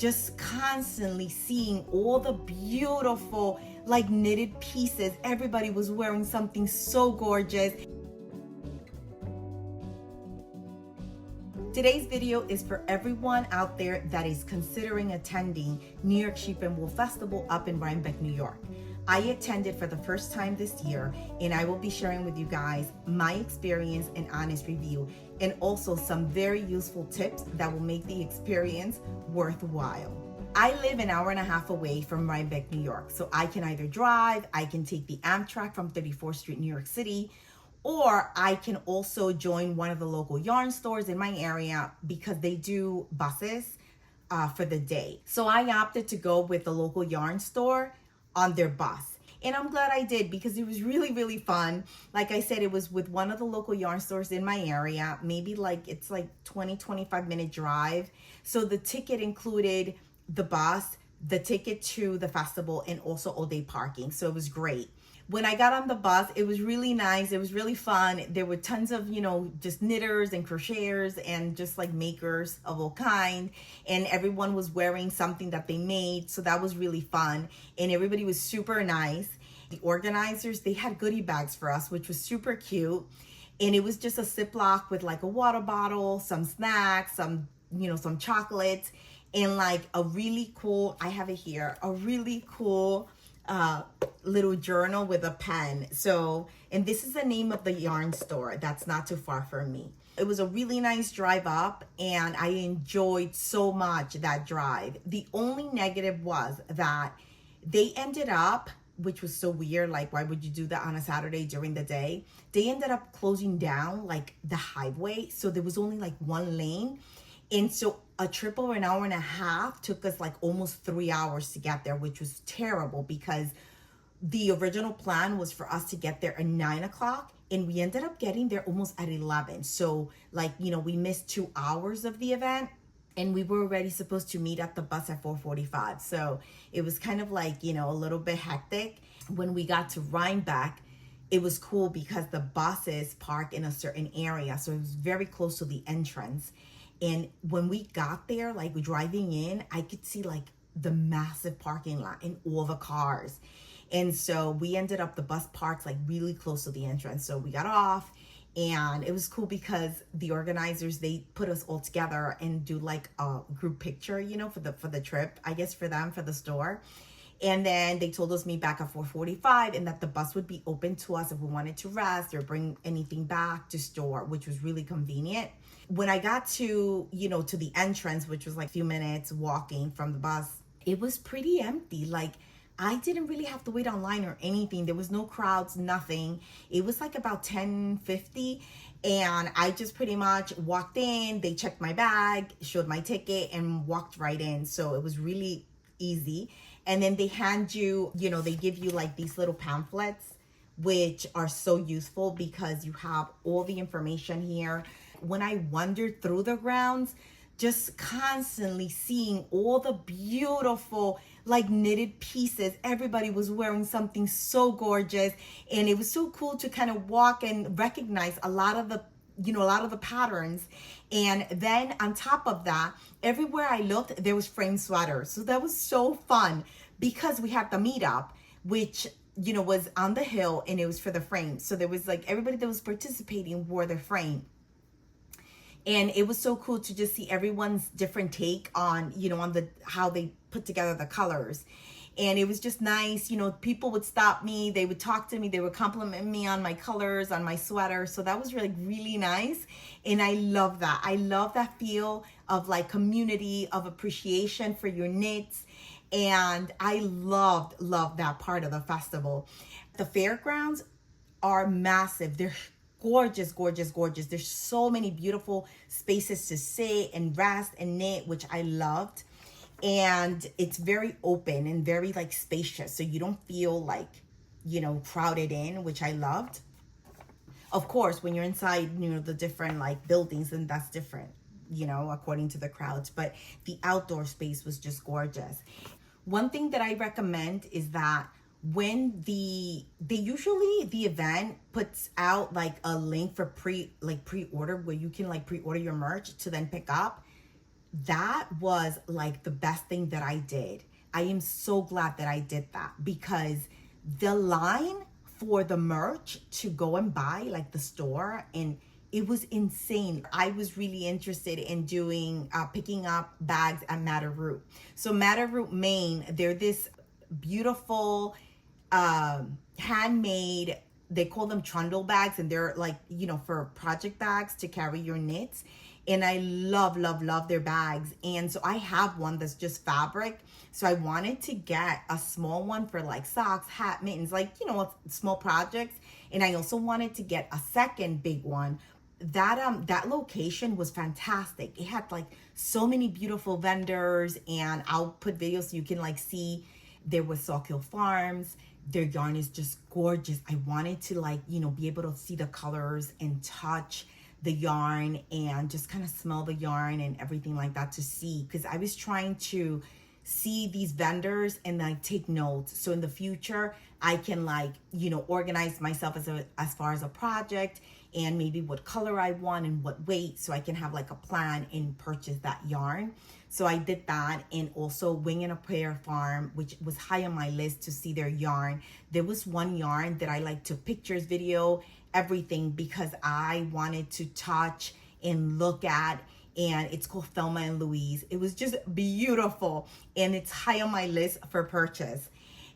just constantly seeing all the beautiful like knitted pieces. Everybody was wearing something so gorgeous. Today's video is for everyone out there that is considering attending New York Sheep and Wool Festival up in Rhinebeck, New York. I attended for the first time this year, and I will be sharing with you guys my experience and honest review, and also some very useful tips that will make the experience worthwhile. I live an hour and a half away from Rhinebeck, New York, so I can either drive, I can take the Amtrak from 34th Street, New York City, or I can also join one of the local yarn stores in my area because they do buses for the day. So I opted to go with the local yarn store on their bus. And I'm glad I did because it was really fun. Like I said, it was with one of the local yarn stores in my area. Maybe it's like 20-25 minute drive. So the ticket included the bus, the ticket to the festival, and also all day parking. So it was great. When I got on the bus, it was really nice. It was really fun. There were tons of, just knitters and crocheters and just like makers of all kind. And everyone was wearing something that they made. So that was really fun. And everybody was super nice. The organizers, they had goodie bags for us, which was super cute. And it was just a Ziploc with like a water bottle, some snacks, some chocolates, and like a really cool, I have it here, a really cool little journal with a pen. So, and this is the name of the yarn store that's not too far from me. It was a really nice drive up, and I enjoyed so much that drive. The only negative was that they ended up, which was so weird, like why would you do that on a Saturday during the day? They ended up closing down like the highway, so there was only like one lane. And so a trip over an hour and a half took us like almost 3 hours to get there, which was terrible because the original plan was for us to get there at 9 o'clock, and we ended up getting there almost at 11. So we missed 2 hours of the event, and we were already supposed to meet at the bus at 4:45. So it was kind of like, a little bit hectic. When we got to Rhinebeck, it was cool because the buses park in a certain area. So it was very close to the entrance. And when we got there, like driving in, I could see like the massive parking lot and all the cars. And so we ended up, the bus parked like really close to the entrance. So we got off, and it was cool because the organizers, they put us all together and do like a group picture, for the trip, I guess for them, for the store. And then they told us meet back at 4:45 and that the bus would be open to us if we wanted to rest or bring anything back to store, which was really convenient. When I got to, to the entrance, which was like a few minutes walking from the bus, it was pretty empty. Like I didn't really have to wait online or anything. There was no crowds, nothing. It was like about 10:50, and I just pretty much walked in. They checked my bag, showed my ticket, and walked right in. So it was really easy. And then they hand you, they give you like these little pamphlets, which are so useful because you have all the information here. When I wandered through the grounds, just constantly seeing all the beautiful like knitted pieces. Everybody was wearing something so gorgeous, and it was so cool to kind of walk and recognize a lot of the patterns. And then on top of that, everywhere I looked, there was frame sweaters. So that was so fun because we had the meetup, which was on the hill, and it was for the frame. So there was like everybody that was participating wore their frame. And it was so cool to just see everyone's different take on, on how they put together the colors. And it was just nice. People would stop me, they would talk to me, they would compliment me on my colors, on my sweater. So that was really nice. And I love that. I love that feel of like community, of appreciation for your knits. And I loved that part of the festival. The fairgrounds are massive. They're gorgeous. There's so many beautiful spaces to sit and rest and knit, which I loved. And it's very open and very like spacious, so you don't feel like crowded in, which I loved. Of course, when you're inside the different like buildings, and that's different according to the crowds, but the outdoor space was just gorgeous. One thing that I recommend is that when the event puts out like a link for pre-order, where you can like pre-order your merch to then pick up. that was like the best thing that I did. I am so glad that I did that, because the line for the merch to go and buy, like the store, and it was insane. I was really interested in doing picking up bags at Matterroot. So Matterroot, Maine, they're this beautiful handmade, they call them trundle bags, and they're like, you know, for project bags to carry your knits. And I love, love, love their bags. And so I have one that's just fabric. So I wanted to get a small one for like socks, hat, mittens, like, you know, small projects. And I also wanted to get a second big one. That location was fantastic. It had like so many beautiful vendors, and I'll put videos so you can like see. There was Sawkill Farms. Their yarn is just gorgeous. I wanted to like, you know, be able to see the colors and touch the yarn and just kind of smell the yarn and everything like that to see, because I was trying to see these vendors and like take notes, so in the future I can like, you know, organize myself as far as a project, and maybe what color I want and what weight, so I can have like a plan and purchase that yarn. So I did that. And also Wing and a Prayer Farm, which was high on my list to see their yarn. There was one yarn that I like took pictures, video, everything, because I wanted to touch and look at, and it's called Thelma and Louise. It was just beautiful, and it's high on my list for purchase.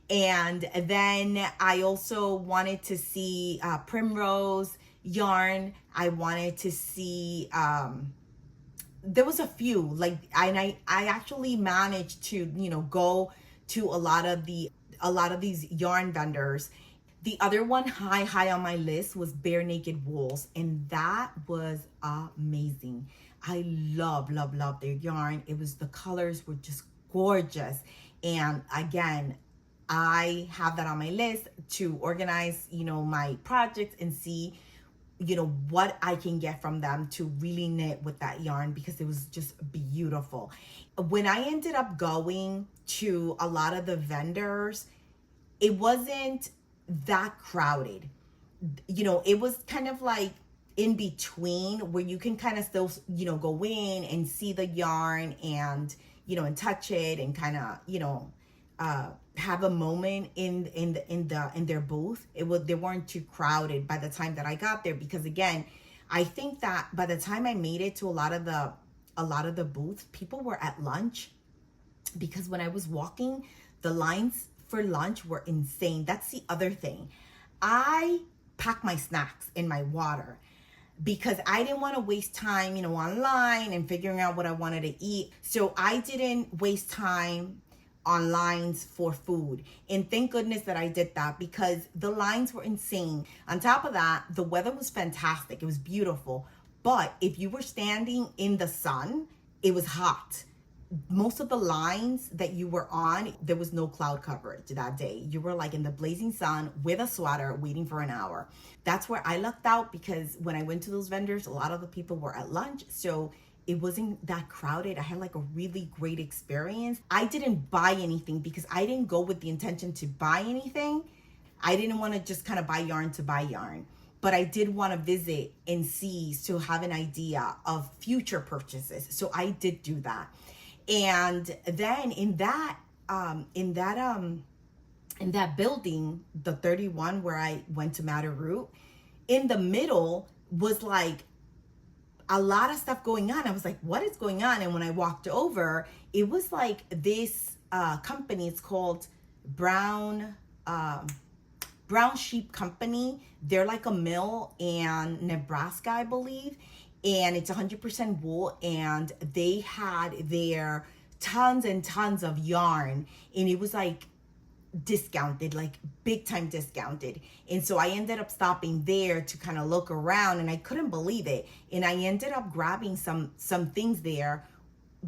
And then I also wanted to see Primrose yarn. I wanted to see there was a few like, and I actually managed to, you know, go to a lot of these yarn vendors. The other one high on my list was Bare Naked Wools, and that was amazing. I love, love, love their yarn. It was, the colors were just gorgeous. And again, I have that on my list to organize, you know, my projects and see, you know, what I can get from them to really knit with that yarn, because it was just beautiful. When I ended up going to a lot of the vendors, it wasn't that crowded. You know, it was kind of like in between, where you can kind of still, you know, go in and see the yarn and, you know, and touch it and kind of, you know, have a moment in their booth. They weren't too crowded by the time that I got there, because again, I think that by the time I made it to a lot of the booths, people were at lunch, because when I was walking, the lines for lunch were insane. That's the other thing. I packed my snacks in my water, because I didn't want to waste time, you know, online and figuring out what I wanted to eat. So I didn't waste time on lines for food. And thank goodness that I did that, because the lines were insane. On top of that, the weather was fantastic. It was beautiful. But if you were standing in the sun, it was hot. Most of the lines that you were on, there was no cloud coverage that day. You were like in the blazing sun with a sweater waiting for an hour. That's where I lucked out, because when I went to those vendors, a lot of the people were at lunch. So it wasn't that crowded. I had like a really great experience. I didn't buy anything, because I didn't go with the intention to buy anything. I didn't want to just kind of buy yarn to buy yarn. But I did want to visit and see, to have an idea of future purchases. So I did do that. And then in that building, the 31 where I went to Matterroot, in the middle was like a lot of stuff going on. I was like, what is going on? And when I walked over, it was like this company. It's called Brown Sheep Company. They're like a mill in Nebraska, I believe. And it's 100% wool, and they had their tons and tons of yarn, and it was like discounted, like big time discounted. And so I ended up stopping there to kind of look around, and I couldn't believe it. And I ended up grabbing some things there,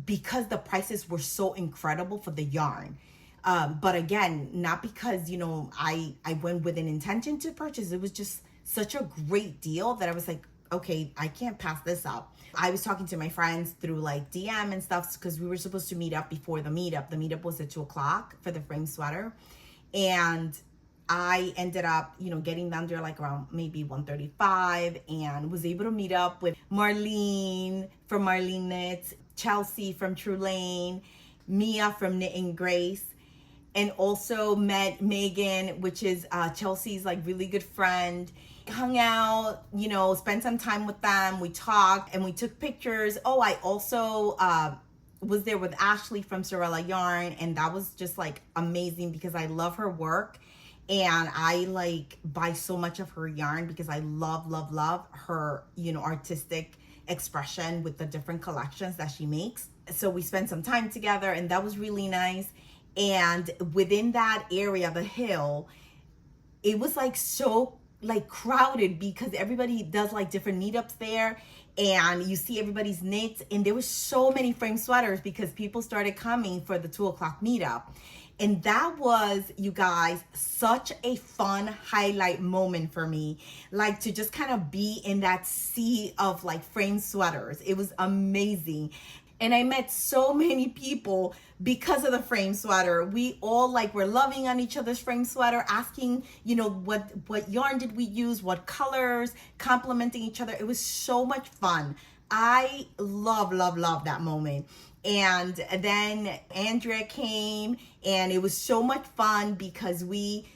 because the prices were so incredible for the yarn. But again, not because, you know, I went with an intention to purchase. It was just such a great deal that I was like, okay, I can't pass this up. I was talking to my friends through like DM and stuff, because we were supposed to meet up before the meetup. The meetup was at 2:00 for the frame sweater. And I ended up, you know, getting down there like around maybe 1:35, and was able to meet up with Marlene from Marlene Knits Chelsea from True Lane, Mia from Knit and Grace, and also met Megan, which is Chelsea's like really good friend. Hung out, you know, spent some time with them. We talked and we took pictures. Oh, I also was there with Ashley from Sorella Yarn, and that was just like amazing because I love her work and I like buy so much of her yarn because I love her, you know, artistic expression with the different collections that she makes. So we spent some time together and that was really nice. And within that area, the hill, it was like so like crowded because everybody does like different meetups there, and you see everybody's knits, and there was so many frame sweaters because people started coming for the 2 o'clock meetup. And that was, you guys, such a fun highlight moment for me, like to just kind of be in that sea of like frame sweaters. It was amazing. And I met so many people because of the frame sweater. We all like were loving on each other's frame sweater, asking, you know, what yarn did we use, what colors, complimenting each other. It was so much fun. I love that moment. And then Andrea came, and it was so much fun because we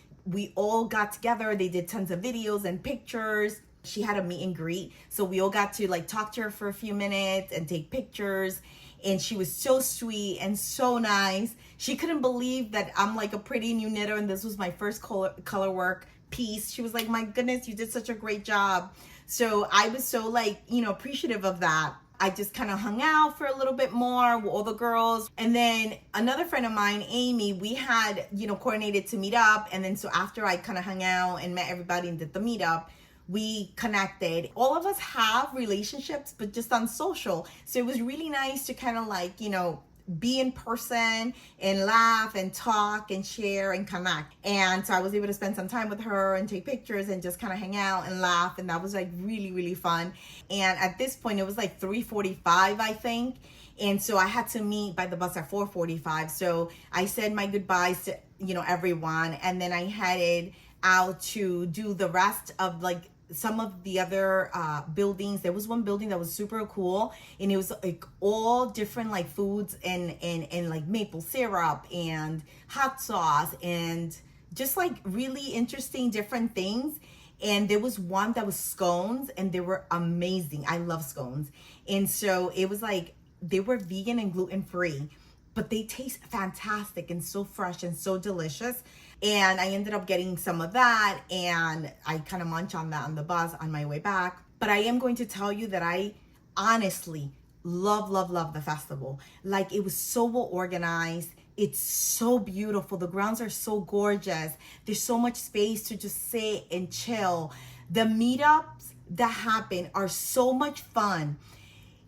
all got together. They did tons of videos and pictures. She had a meet and greet, so we all got to like talk to her for a few minutes and take pictures. And she was so sweet and so nice. She couldn't believe that I'm like a pretty new knitter and this was my first color work piece. She was like, my goodness, you did such a great job. So I was so like, you know, appreciative of that. I just kind of hung out for a little bit more with all the girls. And then another friend of mine, Amy, we had, you know, coordinated to meet up. And then so after I kind of hung out and met everybody and did the meetup, we connected. All of us have relationships, but just on social. So it was really nice to kind of like, you know, be in person and laugh and talk and share and connect. And so I was able to spend some time with her and take pictures and just kind of hang out and laugh. And that was like really fun. And at this point, it was like 3:45, I think. And so I had to meet by the bus at 4:45. So I said my goodbyes to, you know, everyone. And then I headed out to do the rest of like some of the other buildings. There was one building that was super cool, and it was like all different like foods and like maple syrup and hot sauce and just like really interesting different things. And there was one that was scones, and they were amazing. I love scones. And so it was like they were vegan and gluten free, but they taste fantastic and so fresh and so delicious. And I ended up getting some of that, and I kind of munch on that on the bus on my way back. But I am going to tell you that I honestly love the festival. Like, it was so well organized. It's so beautiful. The grounds are so gorgeous. There's so much space to just sit and chill. The meetups that happen are so much fun.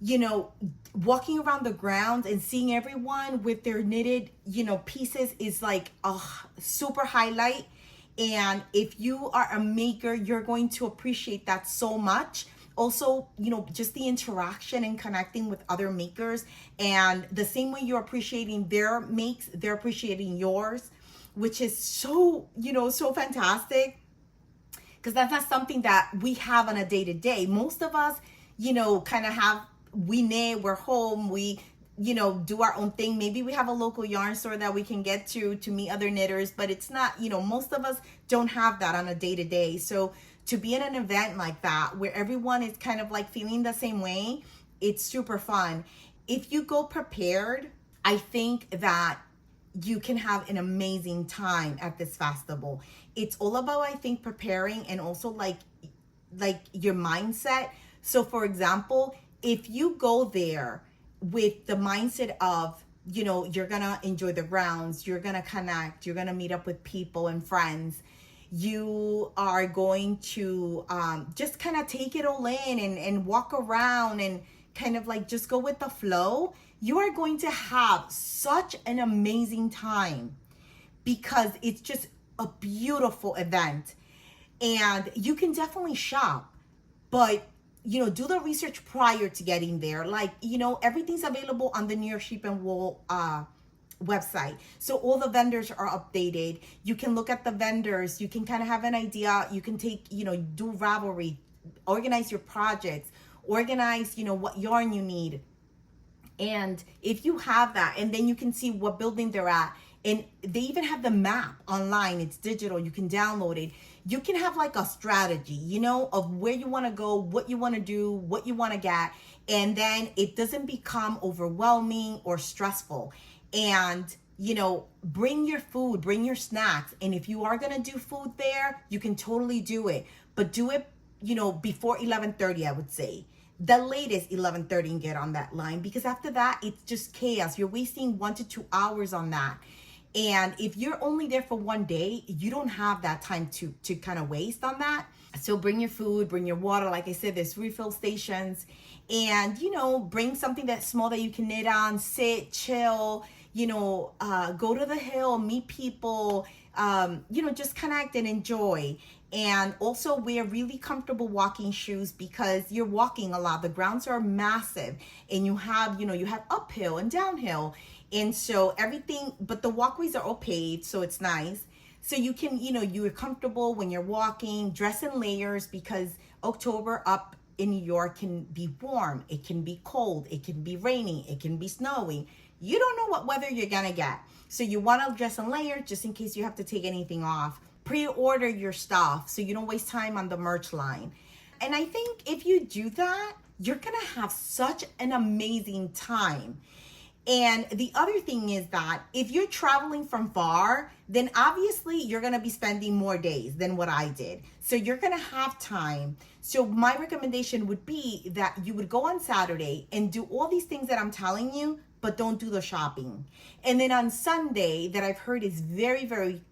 You know, walking around the grounds and seeing everyone with their knitted, you know, pieces is like a super highlight. And if you are a maker, you're going to appreciate that so much. Also, you know, just the interaction and connecting with other makers, and the same way you're appreciating their makes, they're appreciating yours, which is so, you know, so fantastic, because that's not something that we have on a day-to-day. Most of us, you know, kind of have, we knit, we're home, we, you know, do our own thing. Maybe we have a local yarn store that we can get to meet other knitters, but it's not, you know, most of us don't have that on a day-to-day. So to be in an event like that where everyone is kind of like feeling the same way, it's super fun. If you go prepared, I think that you can have an amazing time at this festival. It's all about, I think, preparing, and also like your mindset. So for example, if you go there with the mindset of, you know, you're gonna enjoy the grounds, you're gonna connect, you're gonna meet up with people and friends, you are going to just kind of take it all in and walk around and kind of like just go with the flow, you are going to have such an amazing time, because it's just a beautiful event. And you can definitely shop, but, you know, do the research prior to getting there. Like, you know, everything's available on the New York Sheep and Wool website. So all the vendors are updated. You can look at the vendors. You can kind of have an idea. You can take, you know, do Ravelry, organize your projects, organize, you know, what yarn you need. And if you have that, and then you can see what building they're at, and they even have the map online, it's digital, you can download it. You can have like a strategy, you know, of where you want to go, what you want to do, what you want to get, and then it doesn't become overwhelming or stressful. And you know, bring your food, bring your snacks, and if you are going to do food there, you can totally do it, but do it, you know, before 11:30, I would say. The latest 11:30, and get on that line, because after that it's just chaos. You're wasting 1 to 2 hours on that. And if you're only there for one day, you don't have that time to kind of waste on that. So bring your food, bring your water. Like I said, there's refill stations, and you know, bring something that's small that you can knit on, sit, chill, you know, go to the hill, meet people, you know, just connect and enjoy. And also wear really comfortable walking shoes, because you're walking a lot. The grounds are massive, and you have, you know, you have uphill and downhill. And so everything, but the walkways are all paved, so it's nice. So you can, you know, you're comfortable when you're walking. Dress in layers, because October up in New York can be warm, it can be cold, it can be raining, it can be snowing. You don't know what weather you're gonna get. So you wanna dress in layers just in case you have to take anything off. Pre-order your stuff so you don't waste time on the merch line. And I think if you do that, you're gonna have such an amazing time. And the other thing is that if you're traveling from far, then obviously you're going to be spending more days than what I did. So you're going to have time. So my recommendation would be that you would go on Saturday and do all these things that I'm telling you, but don't do the shopping. And then on Sunday, that I've heard is very, very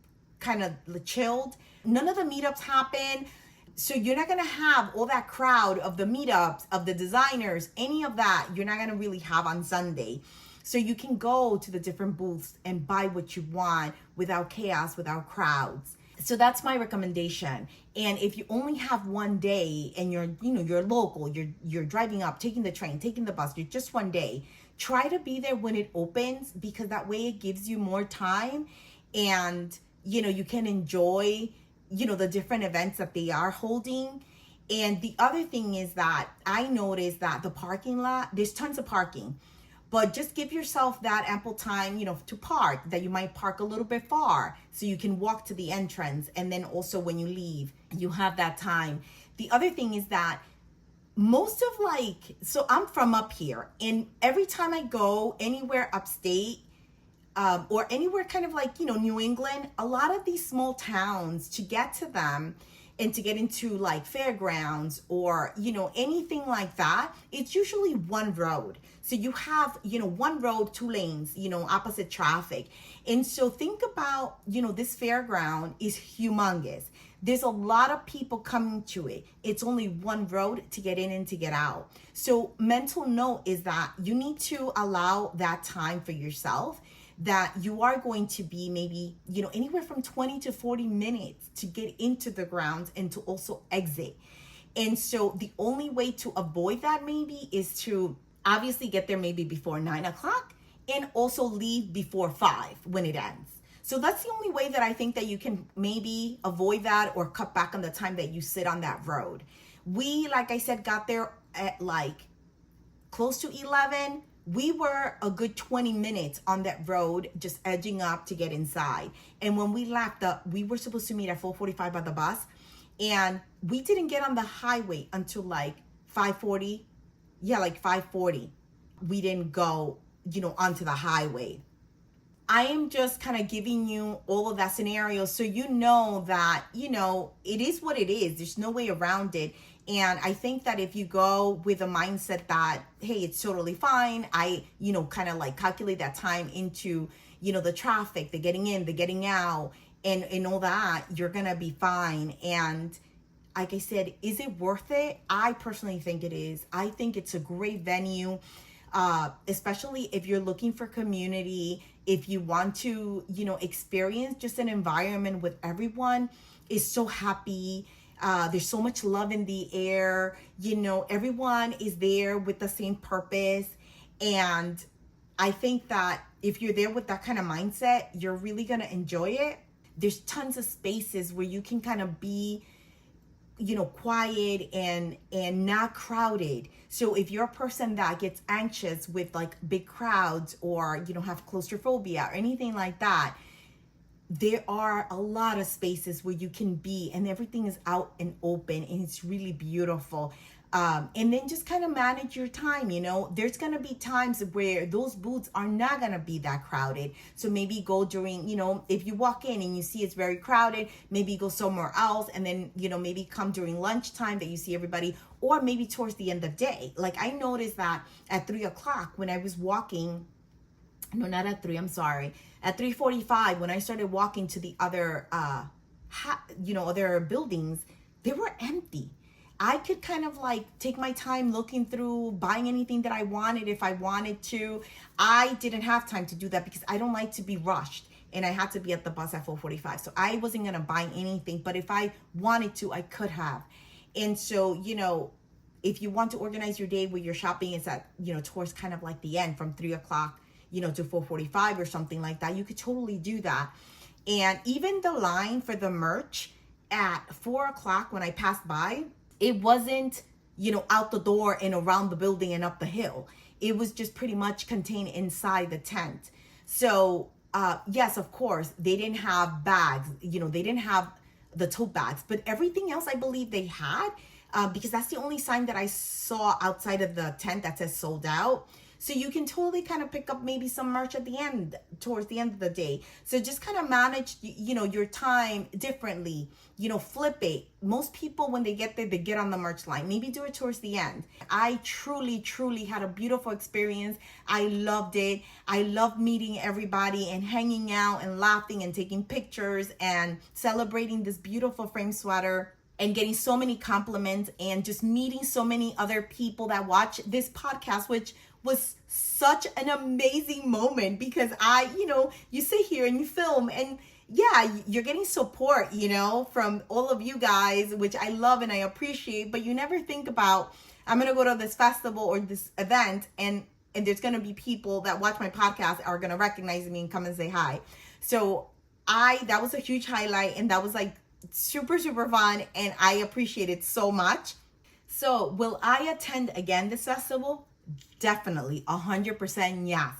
kind of chilled, none of the meetups happen. So you're not going to have all that crowd of the meetups, of the designers, any of that you're not going to really have on Sunday. So you can go to the different booths and buy what you want without chaos, without crowds. So that's my recommendation. And if you only have one day and you're, you know, you're local, you're driving up, taking the train, taking the bus, you're just one day, try to be there when it opens, because that way it gives you more time, and, you know, you can enjoy, you know, the different events that they are holding. And the other thing is that I noticed that the parking lot, there's tons of parking. But just give yourself that ample time, you know, to park, that you might park a little bit far so you can walk to the entrance. And then also when you leave, you have that time. The other thing is that most of so I'm from up here, and every time I go anywhere upstate, or anywhere kind of like, you know, New England, a lot of these small towns, to get to them and to get into like fairgrounds or, you know, anything like that, it's usually one road. So you have, you know, one road, two lanes, you know, opposite traffic. And so think about, you know, this fairground is humongous. There's a lot of people coming to it. It's only one road to get in and to get out. So mental note is that you need to allow that time for yourself, that you are going to be maybe, you know, anywhere from 20 to 40 minutes to get into the grounds and to also exit. And so the only way to avoid that maybe is to obviously get there maybe before 9 o'clock, and also leave before 5 when it ends. So that's the only way that I think that you can maybe avoid that or cut back on the time that you sit on that road. We, like I said, got there at like close to 11. We were a good 20 minutes on that road, just edging up to get inside. And when we left, we were supposed to meet at 4:45 by the bus, and we didn't get on the highway until like 5:40. Yeah, like 5:40. We didn't go, you know, onto the highway. I am just kind of giving you all of that scenario so you know that, you know, it is what it is. There's no way around it. And I think that if you go with a mindset that, hey, it's totally fine, I, you know, kind of like calculate that time into, you know, the traffic, the getting in, the getting out, and all that, you're going to be fine. And like I said, is it worth it? I personally think it is. I think it's a great venue, especially if you're looking for community, if you want to, you know, experience just an environment with everyone is so happy. There's so much love in the air, you know, everyone is there with the same purpose. And I think that if you're there with that kind of mindset, you're really going to enjoy it. There's tons of spaces where you can kind of be, quiet and not crowded. So if you're a person that gets anxious with like big crowds, or have claustrophobia or anything like that, there are a lot of spaces where you can be, and everything is out and open, and it's really beautiful. And then just kind of manage your time. There's going to be times where those booths are not going to be that crowded. So maybe go during, if you walk in and you see it's very crowded, maybe go somewhere else. And then, maybe come during lunchtime that you see everybody, or maybe towards the end of the day. Like I noticed that at 3:00 when I was walking, no, not at 3, I'm sorry. At 3:45, when I started walking to the other, other buildings, they were empty. I could kind of like take my time looking through, buying anything that I wanted if I wanted to. I didn't have time to do that because I don't like to be rushed, and I had to be at the bus at 4:45. So I wasn't going to buy anything, but if I wanted to, I could have. And so, if you want to organize your day where your shopping is at, towards kind of like the end from 3:00, to 4:45 or something like that, you could totally do that. And even the line for the merch at 4:00 when I passed by, it wasn't, out the door and around the building and up the hill. It was just pretty much contained inside the tent. So, yes, of course, they didn't have bags, they didn't have the tote bags, but everything else I believe they had, because that's the only sign that I saw outside of the tent that says sold out. So you can totally kind of pick up maybe some merch at the end, towards the end of the day. So just kind of manage, your time differently, flip it. Most people, when they get there, they get on the merch line. Maybe do it towards the end. I truly, truly had a beautiful experience. I loved it. I loved meeting everybody and hanging out and laughing and taking pictures and celebrating this beautiful frame sweater, and getting so many compliments, and just meeting so many other people that watch this podcast, which was such an amazing moment, because you sit here and you film, and yeah, you're getting support, from all of you guys, which I love and I appreciate, but you never think about, I'm going to go to this festival or this event, and there's going to be people that watch my podcast are going to recognize me and come and say hi. So that was a huge highlight, and that was like super, super fun, and I appreciate it so much. So will I attend again this festival? Definitely, 100% yes.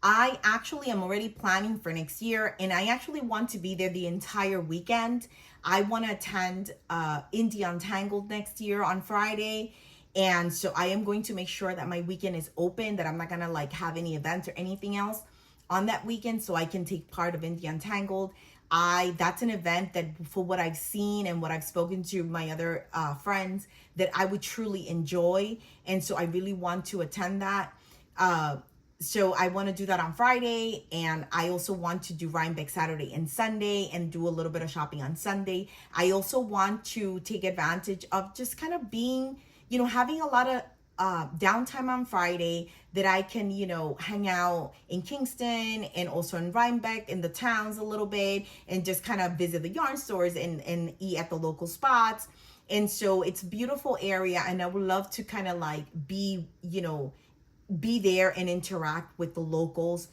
I actually am already planning for next year, and I actually want to be there the entire weekend. I want to attend Indie Untangled next year on Friday, and so I am going to make sure that my weekend is open, that I'm not gonna like have any events or anything else on that weekend, so I can take part of Indie Untangled. That's an event that, for what I've seen and what I've spoken to my other friends, that I would truly enjoy. And so I really want to attend that. So I want to do that on Friday. And I also want to do Rhinebeck Saturday and Sunday, and do a little bit of shopping on Sunday. I also want to take advantage of just kind of being, having a lot of downtime on Friday, that I can, hang out in Kingston and also in Rhinebeck, in the towns a little bit, and just kind of visit the yarn stores and eat at the local spots. And so it's a beautiful area, and I would love to kind of like be there and interact with the locals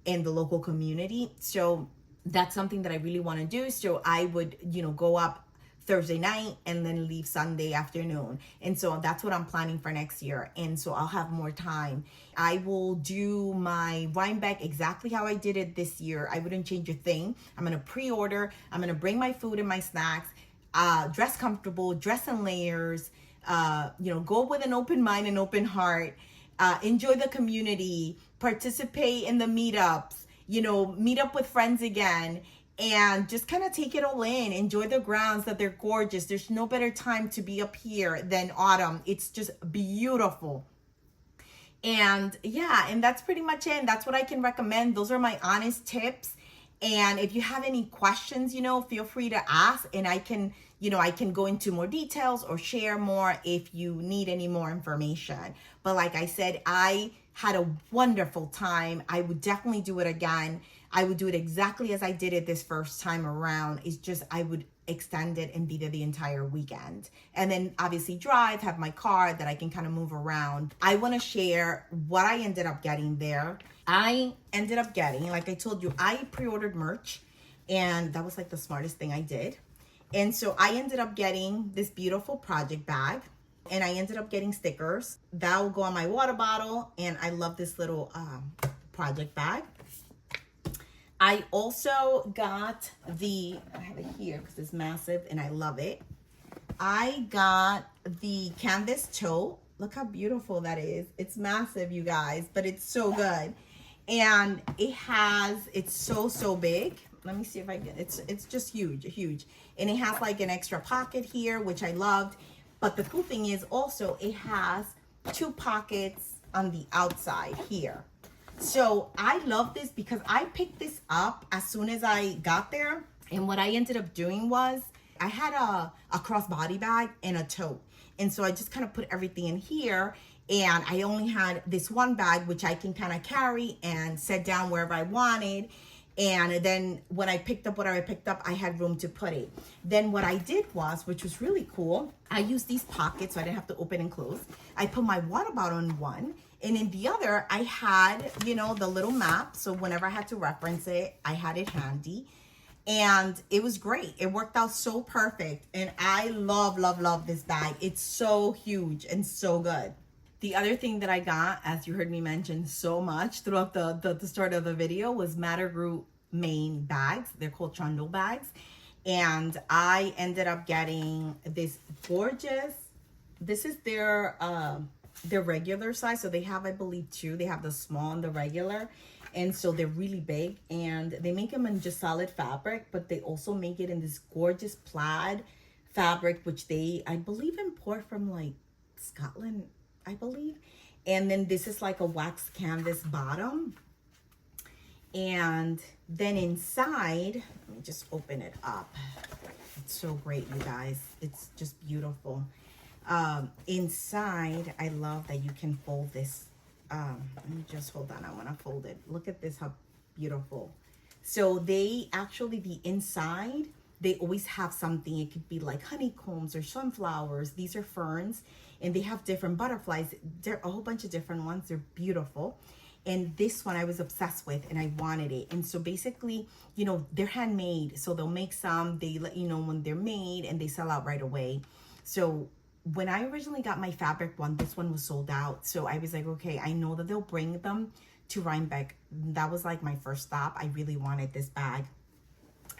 and the local community. So that's something that I really want to do. So I would, go up Thursday night and then leave Sunday afternoon. And so that's what I'm planning for next year. And so I'll have more time. I will do my Rhinebeck exactly how I did it this year. I wouldn't change a thing. I'm going to pre-order. I'm going to bring my food and my snacks, dress comfortable, dress in layers, go with an open mind and open heart, enjoy the community, participate in the meetups, meet up with friends again, and just kind of take it all in. Enjoy the grounds, that they're gorgeous. There's no better time to be up here than autumn. It's just beautiful. And yeah, and that's pretty much it. And that's what I can recommend. Those are my honest tips. And if you have any questions, feel free to ask, and I can go into more details or share more if you need any more information. But like I said, I had a wonderful time. I would definitely do it again. I would do it exactly as I did it this first time around. It's just, I would extend it and be there the entire weekend. And then obviously drive, have my car that I can kind of move around. I want to share what I ended up getting there. I ended up getting, like I told you, I pre-ordered merch, and that was like the smartest thing I did. And so I ended up getting this beautiful project bag, and I ended up getting stickers that will go on my water bottle. And I love this little project bag. I also got I have it here because it's massive and I love it. I got the canvas tote. Look how beautiful that is. It's massive, you guys, but it's so good. And it's so big. Let me see if I can, it's just huge. And it has like an extra pocket here, which I loved. But the cool thing is also it has 2 pockets on the outside here. So I love this because I picked this up as soon as I got there. And what I ended up doing was I had a crossbody bag and a tote. And so I just kind of put everything in here. And I only had this one bag, which I can kind of carry and set down wherever I wanted. And then when I picked up whatever I picked up, I had room to put it. Then what I did was, which was really cool, I used these pockets so I didn't have to open and close. I put my water bottle in one, and in the other, I had, you know, the little map. So whenever I had to reference it, I had it handy. And it was great. It worked out so perfect. And I love this bag. It's so huge and so good. The other thing that I got, as you heard me mention so much throughout the start of the video, was Madder Group Maine bags. They're called trundle bags. And I ended up getting this gorgeous, this is their regular size. So they have, I believe, 2. They have the small and the regular. And so they're really big, and they make them in just solid fabric, but they also make it in this gorgeous plaid fabric, which they, I believe, import from like Scotland, I believe. And then this is like a wax canvas bottom. And then inside, let me just open it up. It's so great, you guys. It's just beautiful. Inside, I love that you can fold this. Let me just hold on. I want to fold it. Look at this, how beautiful. So they actually, the inside, they always have something. It could be like honeycombs or sunflowers. These are ferns, and they have different butterflies. There are a whole bunch of different ones. They're beautiful. And this one I was obsessed with, and I wanted it. And so basically, you know, they're handmade. So they'll make some, they let you know when they're made, and they sell out right away. So when I originally got my fabric one, this one was sold out. So I was like, okay, I know that they'll bring them to Rhinebeck. That was like my first stop. I really wanted this bag.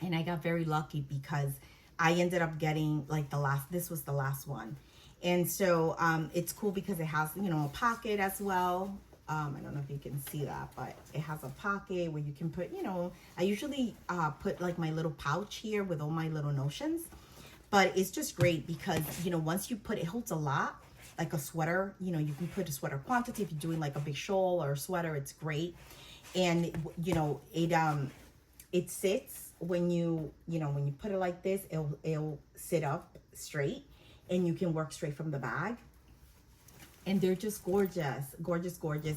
And I got very lucky because I ended up getting like this was the last one. And so it's cool because it has, you know, a pocket as well. I don't know if you can see that, but it has a pocket where you can put, you know, I usually put like my little pouch here with all my little notions. But it's just great because, you know, once you put, it holds a lot, like a sweater, you know, you can put a sweater quantity. If you're doing like a big shawl or a sweater, it's great. And, you know, it sits when you put it like this, it'll sit up straight, and you can work straight from the bag. And they're just gorgeous.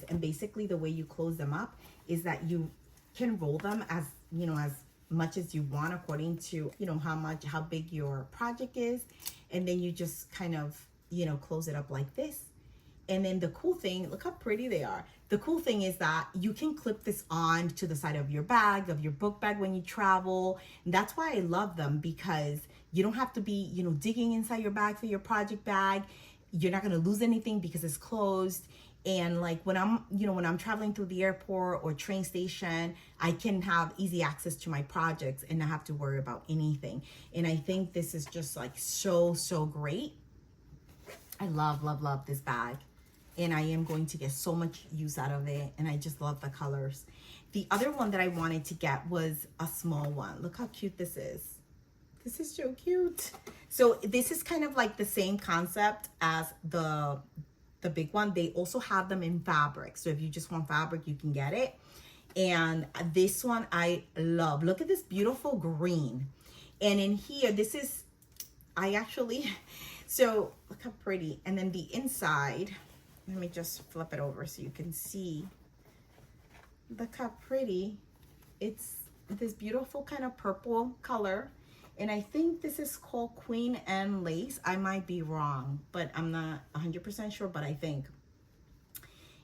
And basically the way you close them up is that you can roll them as, you know, as much as you want according to, you know, how big your project is. And then you just kind of, you know, close it up like this. And then the cool thing, look how pretty they are. The cool thing is that you can clip this on to the side of your bag, of your book bag when you travel. And that's why I love them, because you don't have to be, you know, digging inside your bag for your project bag. You're not going to lose anything because it's closed. And like when I'm traveling through the airport or train station, I can have easy access to my projects and not have to worry about anything. And I think this is just like so great. I love this bag. And I am going to get so much use out of it. And I just love the colors. The other one that I wanted to get was a small one. Look how cute this is. This is so cute. So this is kind of like the same concept as the big one. They also have them in fabric. So if you just want fabric, you can get it. And this one I love. Look at this beautiful green. And in here, this is, so look how pretty. And then the inside, let me just flip it over so you can see. Look how pretty. It's this beautiful kind of purple color. And I think this is called Queen Anne lace. I might be wrong, but I'm not 100% sure, but I think.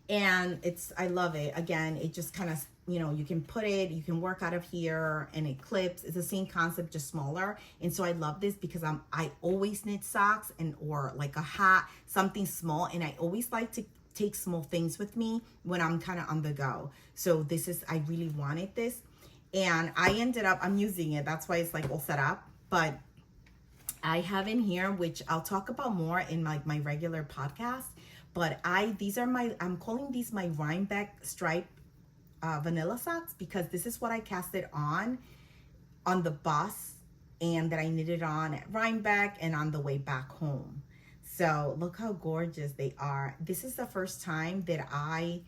And I love it. Again, it just kind of, you can put it, you can work out of here and it clips. It's the same concept, just smaller. And so I love this because I always knit socks or like a hat, something small. And I always like to take small things with me when I'm kind of on the go. So I really wanted this. And I'm using it. That's why it's like all set up. But I have in here, which I'll talk about more in like my regular podcast. But I'm calling these my Rhinebeck stripe vanilla socks, because this is what I casted on the bus, and that I knitted on at Rhinebeck and on the way back home. So look how gorgeous they are. This is the first time that I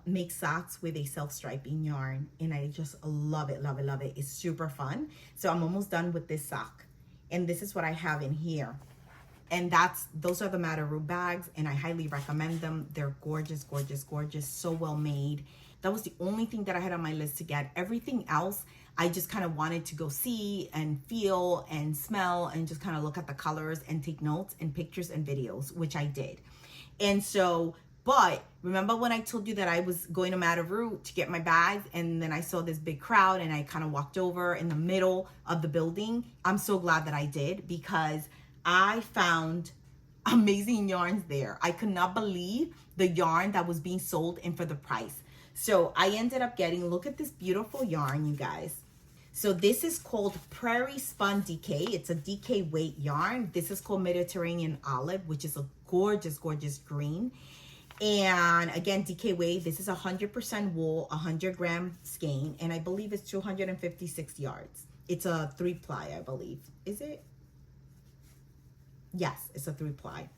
make socks with a self-striping yarn, and I just love it, love it, love it. It's super fun. So I'm almost done with this sock, and this is what I have in here. And those are the Matteroo bags, and I highly recommend them. They're gorgeous, gorgeous, gorgeous, so well made. That was the only thing that I had on my list to get. Everything else, I just kind of wanted to go see and feel and smell and just kind of look at the colors and take notes and pictures and videos, which I did. And so, but remember when I told you that I was going to Matteroo to get my bags, and then I saw this big crowd and I kind of walked over in the middle of the building? I'm so glad that I did, because I found amazing yarns there. I could not believe the yarn that was being sold and for the price. So I ended up getting, look at this beautiful yarn, you guys. So this is called Prairie Spun DK. It's a DK weight yarn. This is called Mediterranean Olive, which is a gorgeous, gorgeous green. And again, DK weight, this is 100% wool, 100 gram skein, and I believe it's 256 yards. It's a 3-ply, I believe. Is it? Yes, it's a 3-ply.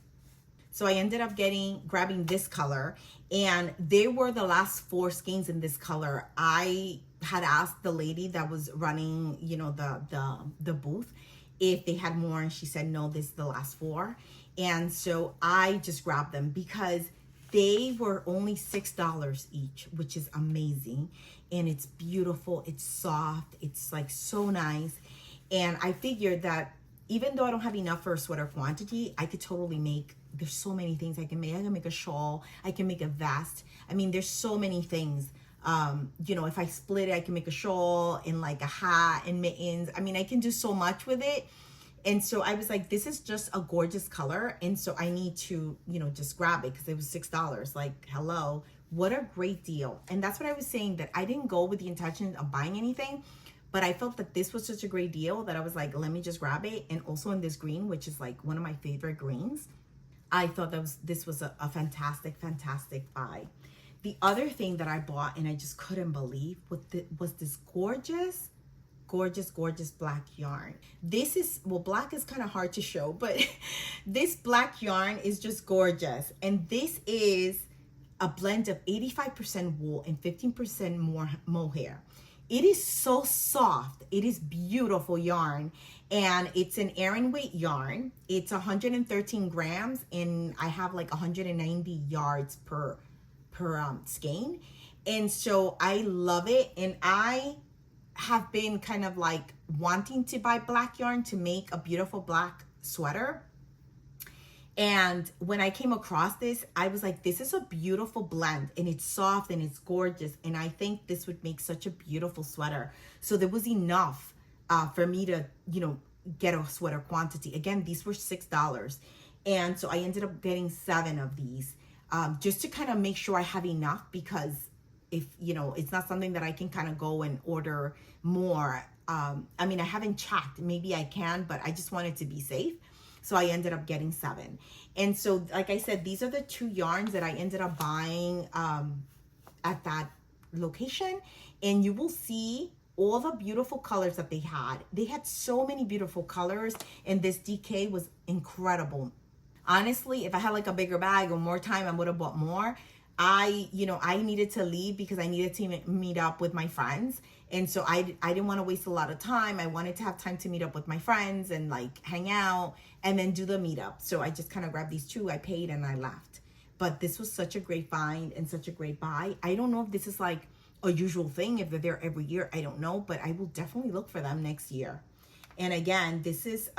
So I ended up grabbing this color, and they were the last 4 skeins in this color. I had asked the lady that was running, the booth, if they had more, and she said, no, this is the last 4. And so I just grabbed them because they were only $6 each, which is amazing. And it's beautiful, it's soft, it's like so nice. And I figured that even though I don't have enough for a sweater quantity, I could totally make, there's so many things I can make. I can make a shawl, I can make a vest. I mean, there's so many things. If I split it, I can make a shawl and like a hat and mittens. I mean, I can do so much with it. And so I was like, this is just a gorgeous color. And so I need to, just grab it because it was $6. Like, hello, what a great deal. And that's what I was saying, that I didn't go with the intention of buying anything, but I felt that this was such a great deal that I was like, let me just grab it. And also in this green, which is like one of my favorite greens, I thought this was a fantastic, fantastic buy. The other thing that I bought, and I just couldn't believe, was this gorgeous, gorgeous, gorgeous black yarn. This is, well, black is kind of hard to show, but this black yarn is just gorgeous. And this is a blend of 85% wool and 15% more mohair. It is so soft. It is beautiful yarn, and it's an Aran weight yarn. It's 113 grams, and I have like 190 yards per skein. And so I love it, and I have been kind of like wanting to buy black yarn to make a beautiful black sweater. And when I came across this, I was like, this is a beautiful blend, and it's soft and it's gorgeous. And I think this would make such a beautiful sweater. So there was enough for me to, get a sweater quantity. Again, these were $6. And so I ended up getting 7 of these just to kind of make sure I have enough, because if, it's not something that I can kind of go and order more. I mean, I haven't checked. Maybe I can, but I just wanted to be safe. So I ended up getting 7. And so, like I said, these are the 2 yarns that I ended up buying at that location. And you will see all the beautiful colors that they had. They had so many beautiful colors, and this DK was incredible. Honestly, if I had like a bigger bag or more time, I would have bought more. I needed to leave because I needed to meet up with my friends. And so I didn't want to waste a lot of time. I wanted to have time to meet up with my friends and like hang out and then do the meetup. So I just kind of grabbed these 2, I paid, and I left. But this was such a great find and such a great buy. I don't know if this is like a usual thing, if they're there every year, I don't know, but I will definitely look for them next year. And again, this is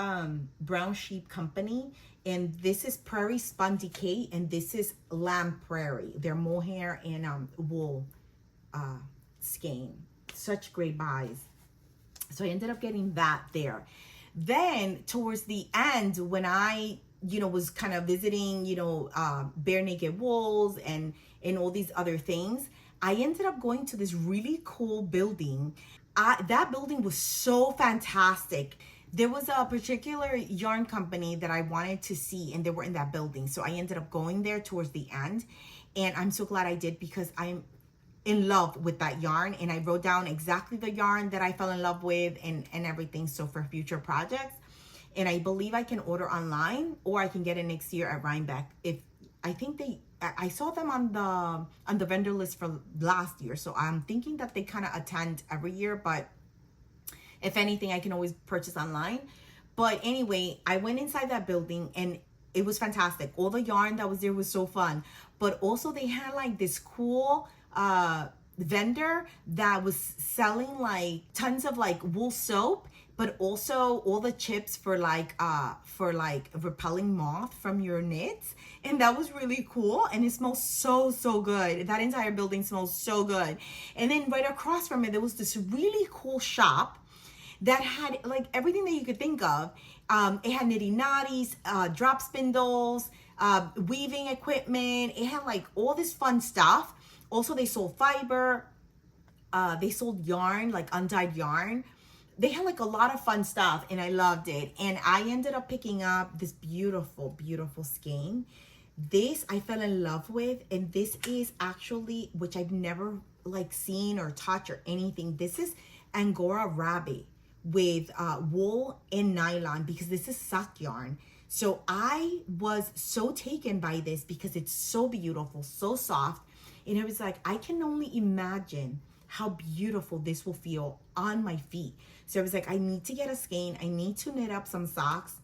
Brown Sheep Company, and this is Prairie Spun Decay, and this is Lamb Prairie. They're mohair and wool skein. Such great buys. So I ended up getting that there. Then towards the end, when I, was kind of visiting, Bare Naked Wools and all these other things, I ended up going to this really cool building. That building was so fantastic. There was a particular yarn company that I wanted to see, and they were in that building. So I ended up going there towards the end, and I'm so glad I did, because I'm in love with that yarn, and I wrote down exactly the yarn that I fell in love with and everything, so for future projects. And I believe I can order online, or I can get it next year at Rhinebeck. I saw them on the vendor list for last year, so I'm thinking that they kind of attend every year, but if anything, I can always purchase online. But anyway, I went inside that building, and it was fantastic. All the yarn that was there was so fun, but also they had like this cool vendor that was selling like tons of like wool soap, but also all the chips for like repelling moth from your knits. And that was really cool, and it smells so good. That entire building smells so good. And then right across from it, there was this really cool shop that had like everything that you could think of. It had knitting knotties, drop spindles, weaving equipment. It had like all this fun stuff. Also, they sold fiber. They sold yarn, like undyed yarn. They had like a lot of fun stuff, and I loved it. And I ended up picking up this beautiful skein. This I fell in love with, and this is actually, which I've never like seen or touched or anything. This is Angora rabbit with wool and nylon, because this is sock yarn. So I was so taken by this because it's so beautiful, so soft. And I was like, I can only imagine how beautiful this will feel on my feet. So I was like, I need to get a skein. I need to knit up some socks,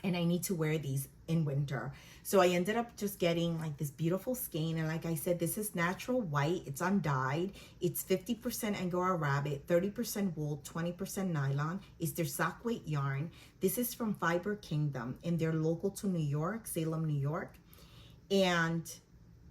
and I need to wear these in winter. So I ended up just getting like this beautiful skein. And like I said, this is natural white. It's undyed. It's 50% Angora rabbit, 30% wool, 20% nylon. It's their sock weight yarn. This is from Fiber Kingdom, and they're local to New York, Salem, New York. And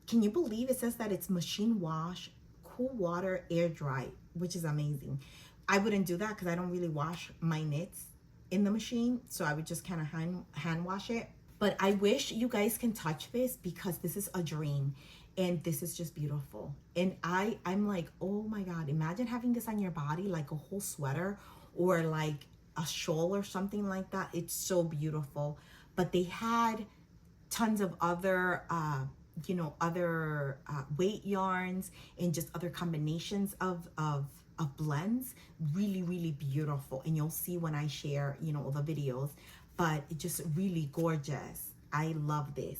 can you believe it says that it's machine wash, cool water, air dry, which is amazing. I wouldn't do that because I don't really wash my knits in the machine. So I would just kind of hand wash it. But I wish you guys can touch this, because this is a dream, and this is just beautiful. And I'm like, oh my God, imagine having this on your body, like a whole sweater or like a shawl or something like that. It's so beautiful. But they had tons of other weight yarns and just other combinations of blends. Really beautiful. And you'll see when I share, all the videos, but it's just really gorgeous. I love this.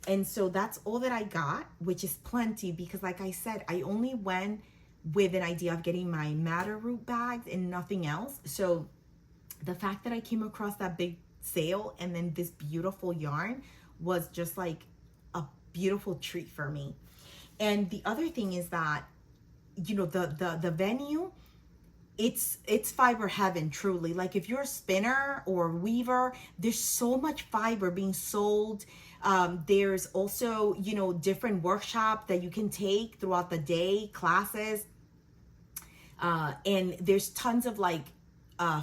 And so that's all that I got, which is plenty, because like I said, I only went with an idea of getting my Matter Root bags and nothing else. So the fact that I came across that big sale and then this beautiful yarn was just like a beautiful treat for me. And the other thing is that, the venue, it's fiber heaven, truly. Like if you're a spinner or weaver, there's so much fiber being sold. There's also, different workshops that you can take throughout the day, classes. And there's tons of like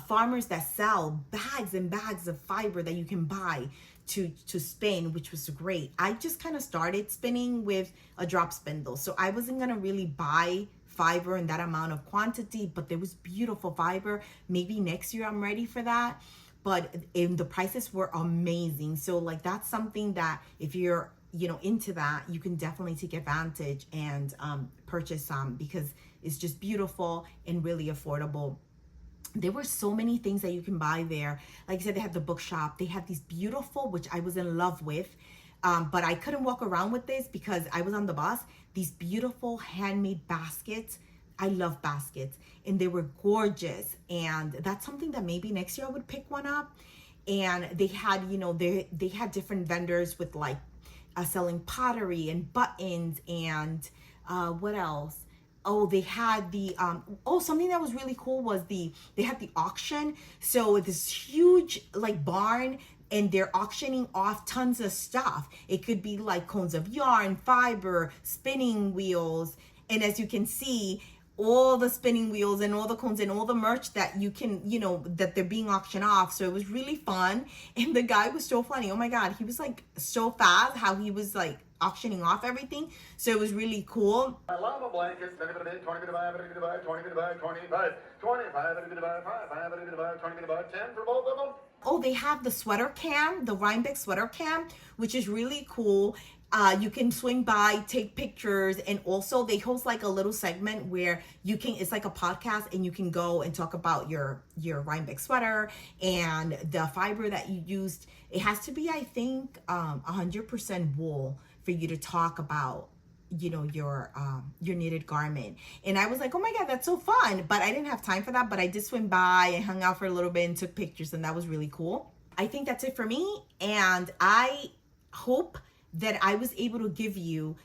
farmers that sell bags and bags of fiber that you can buy to spin, which was great. I just kind of started spinning with a drop spindle. So I wasn't going to really buy fiber in that amount of quantity, but there was beautiful fiber. Maybe next year I'm ready for that. But the prices were amazing. So like that's something that if you're into that, you can definitely take advantage and purchase some, because it's just beautiful and really affordable. There were so many things that you can buy there. Like I said, they had the bookshop. They had these beautiful, which I was in love with, but I couldn't walk around with this because I was on the bus. These beautiful handmade baskets. I love baskets, and they were gorgeous. And that's something that maybe next year I would pick one up. And they had, they had different vendors with like selling pottery and buttons and what else? Oh, they had the something that was really cool was they had the auction. So this huge like barn, and they're auctioning off tons of stuff. It could be like cones of yarn, fiber, spinning wheels, and as you can see, all the spinning wheels and all the cones and all the merch that you can, that they're being auctioned off. So it was really fun. And the guy was so funny. Oh my God, he was like so fast how he was like auctioning off everything. So it was really cool. I love a blanket. 20 to buy, 20 to buy, 20 to buy, 25, 25 to buy, 5 to buy, 20 to buy, 10 for both of them. Oh, they have the sweater cam, the Rhinebeck sweater cam, which is really cool. You can swing by, take pictures, and also they host like a little segment where you can, it's like a podcast, and you can go and talk about your Rhinebeck sweater and the fiber that you used. It has to be, I think, 100% wool for you to talk about, your knitted garment. And I was like, oh my God, that's so fun. But I didn't have time for that, but I did swim by and hung out for a little bit and took pictures, and that was really cool. I think that's it for me. And I hope that I was able to give you,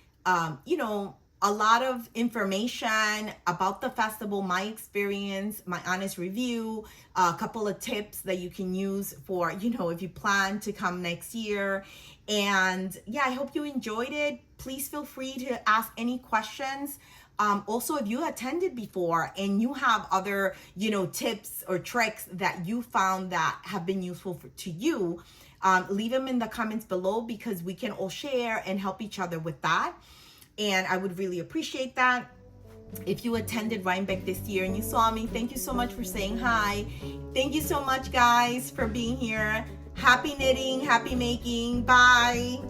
a lot of information about the festival, my experience, my honest review, a couple of tips that you can use for, if you plan to come next year. And yeah, I hope you enjoyed it. Please feel free to ask any questions. Also, if you attended before and you have other, tips or tricks that you found that have been useful to you, leave them in the comments below, because we can all share and help each other with that. And I would really appreciate that. If you attended Rhinebeck this year and you saw me, thank you so much for saying hi. Thank you so much, guys, for being here. Happy knitting, happy making. Bye.